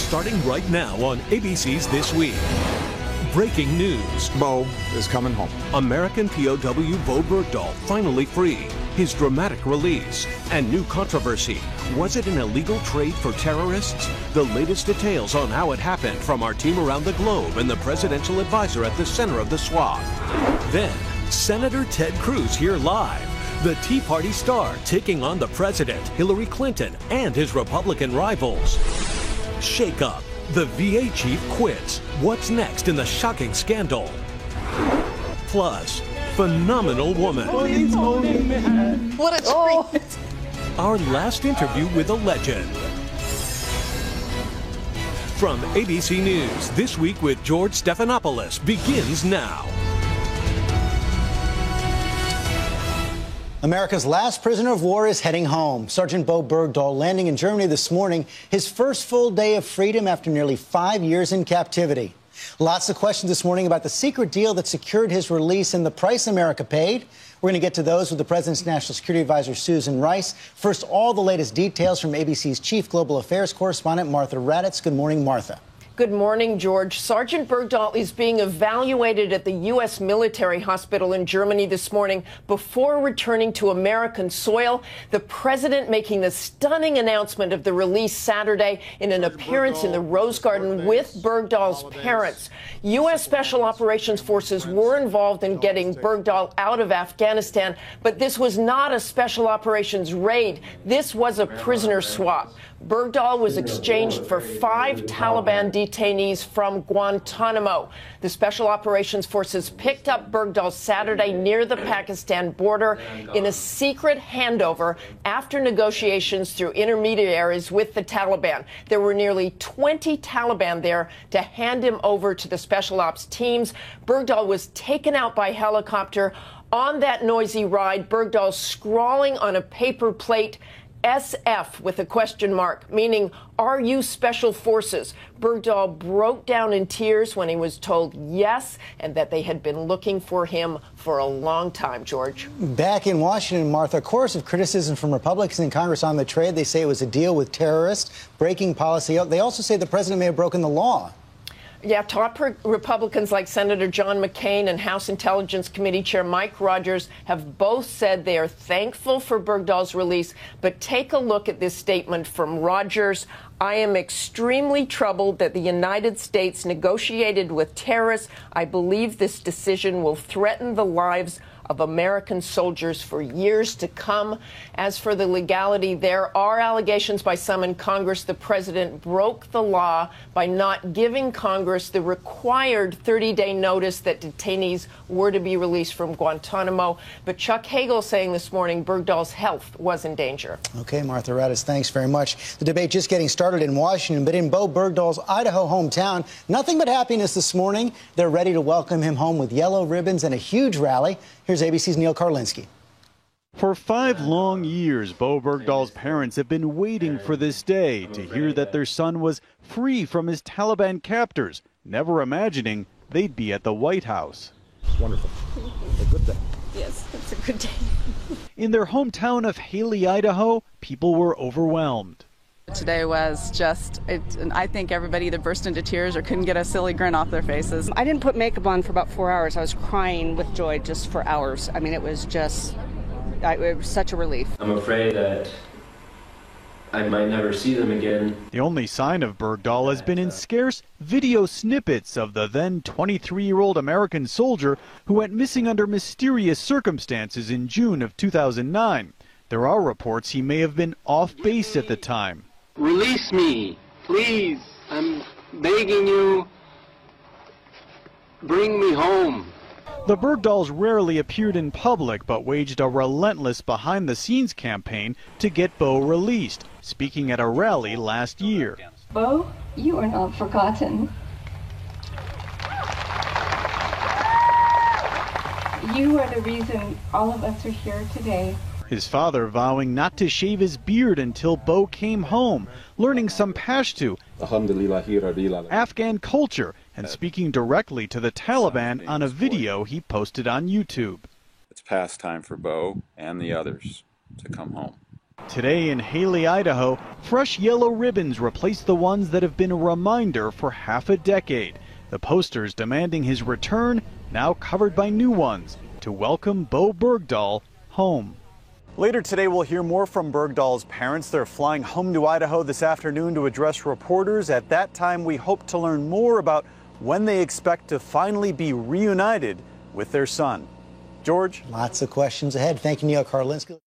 starting right now on ABC's This Week. Breaking news. Bo is coming home. American POW Bo Bergdahl finally free. His dramatic release. And new controversy. Was it an illegal trade for terrorists? The latest details on how it happened from our team around the globe and the presidential advisor at the center of the swath. Then, Senator Ted Cruz here live. The Tea Party star taking on the president, Hillary Clinton, and his Republican rivals. Shake up. The VA chief quits. What's next in the shocking scandal? Plus, phenomenal woman. What a treat. Our last interview with a legend. From ABC News, This Week with George Stephanopoulos begins now. America's last prisoner of war is heading home. Sergeant Bo Bergdahl landing in Germany this morning, his first full day of freedom after nearly 5 years in captivity. Lots of questions this morning about the secret deal that secured his release and the price America paid. We're going to get to those with the president's national security advisor, Susan Rice. First, all the latest details from ABC's chief global affairs correspondent, Martha Raddatz. Good morning, Martha. Good morning, George. Sergeant Bergdahl is being evaluated at the U.S. military hospital in Germany this morning before returning to American soil. The president making the stunning announcement of the release Saturday in an appearance in the Rose Garden with Bergdahl's parents. U.S. Special Operations Forces were involved in getting Bergdahl out of Afghanistan, but this was not a special operations raid. This was a prisoner swap. Bergdahl was exchanged for 5 Taliban detainees from Guantanamo. The Special Operations Forces picked up Bergdahl Saturday near the Pakistan border in a secret handover after negotiations through intermediaries with the Taliban. There were nearly 20 Taliban there to hand him over to the Special Ops teams. Bergdahl was taken out by helicopter. On that noisy ride, Bergdahl scrawling on a paper plate, SF with a question mark, meaning, are you special forces? Bergdahl broke down in tears when he was told yes, and that they had been looking for him for a long time, George. Back in Washington, Martha, a chorus of criticism from Republicans in Congress on the trade. They say it was a deal with terrorists, breaking policy. They also say the president may have broken the law. Yeah, top Republicans like Senator John McCain and House Intelligence Committee Chair Mike Rogers have both said they are thankful for Bergdahl's release. But take a look at this statement from Rogers. I am extremely troubled that the United States negotiated with terrorists. I believe this decision will threaten the lives of American soldiers for years to come. As for the legality, there are allegations by some in Congress the president broke the law by not giving Congress the required 30-day notice that detainees were to be released from Guantanamo. But Chuck Hagel saying this morning Bergdahl's health was in danger. Okay, Martha Raddatz, thanks very much. The debate just getting started in Washington, but in Bo Bergdahl's Idaho hometown, nothing but happiness this morning. They're ready to welcome him home with yellow ribbons and a huge rally. Here's ABC's Neil Karlinski. For 5 long years, Bo Bergdahl's parents have been waiting for this day to hear that their son was free from his Taliban captors, never imagining they'd be at the White House. It's wonderful. A good thing. Yes, it's a good day. In their hometown of Haley, Idaho, people were overwhelmed. Today was just, I think everybody either burst into tears or couldn't get a silly grin off their faces. I didn't put makeup on for about 4 hours. I was crying with joy just for hours. I mean, it was just, it was such a relief. I'm afraid that I might never see them again. The only sign of Bergdahl has been in scarce video snippets of the then 23-year-old American soldier who went missing under mysterious circumstances in June of 2009. There are reports he may have been off base at the time. Release me, please. I'm begging you. Bring me home. The Bergdahls rarely appeared in public, but waged a relentless behind-the-scenes campaign to get Bo released, speaking at a rally last year. Bo, you are not forgotten. You are the reason all of us are here today. His father vowing not to shave his beard until Bo came home, learning some Pashto, Afghan culture, and speaking directly to the Taliban on a video he posted on YouTube. It's past time for Bo and the others to come home. Today in Haley, Idaho, fresh yellow ribbons replace the ones that have been a reminder for half a decade. The posters demanding his return, now covered by new ones, to welcome Bo Bergdahl home. Later today, we'll hear more from Bergdahl's parents. They're flying home to Idaho this afternoon to address reporters. At that time, we hope to learn more about when they expect to finally be reunited with their son. George? Lots of questions ahead. Thank you, Neil Karlinski.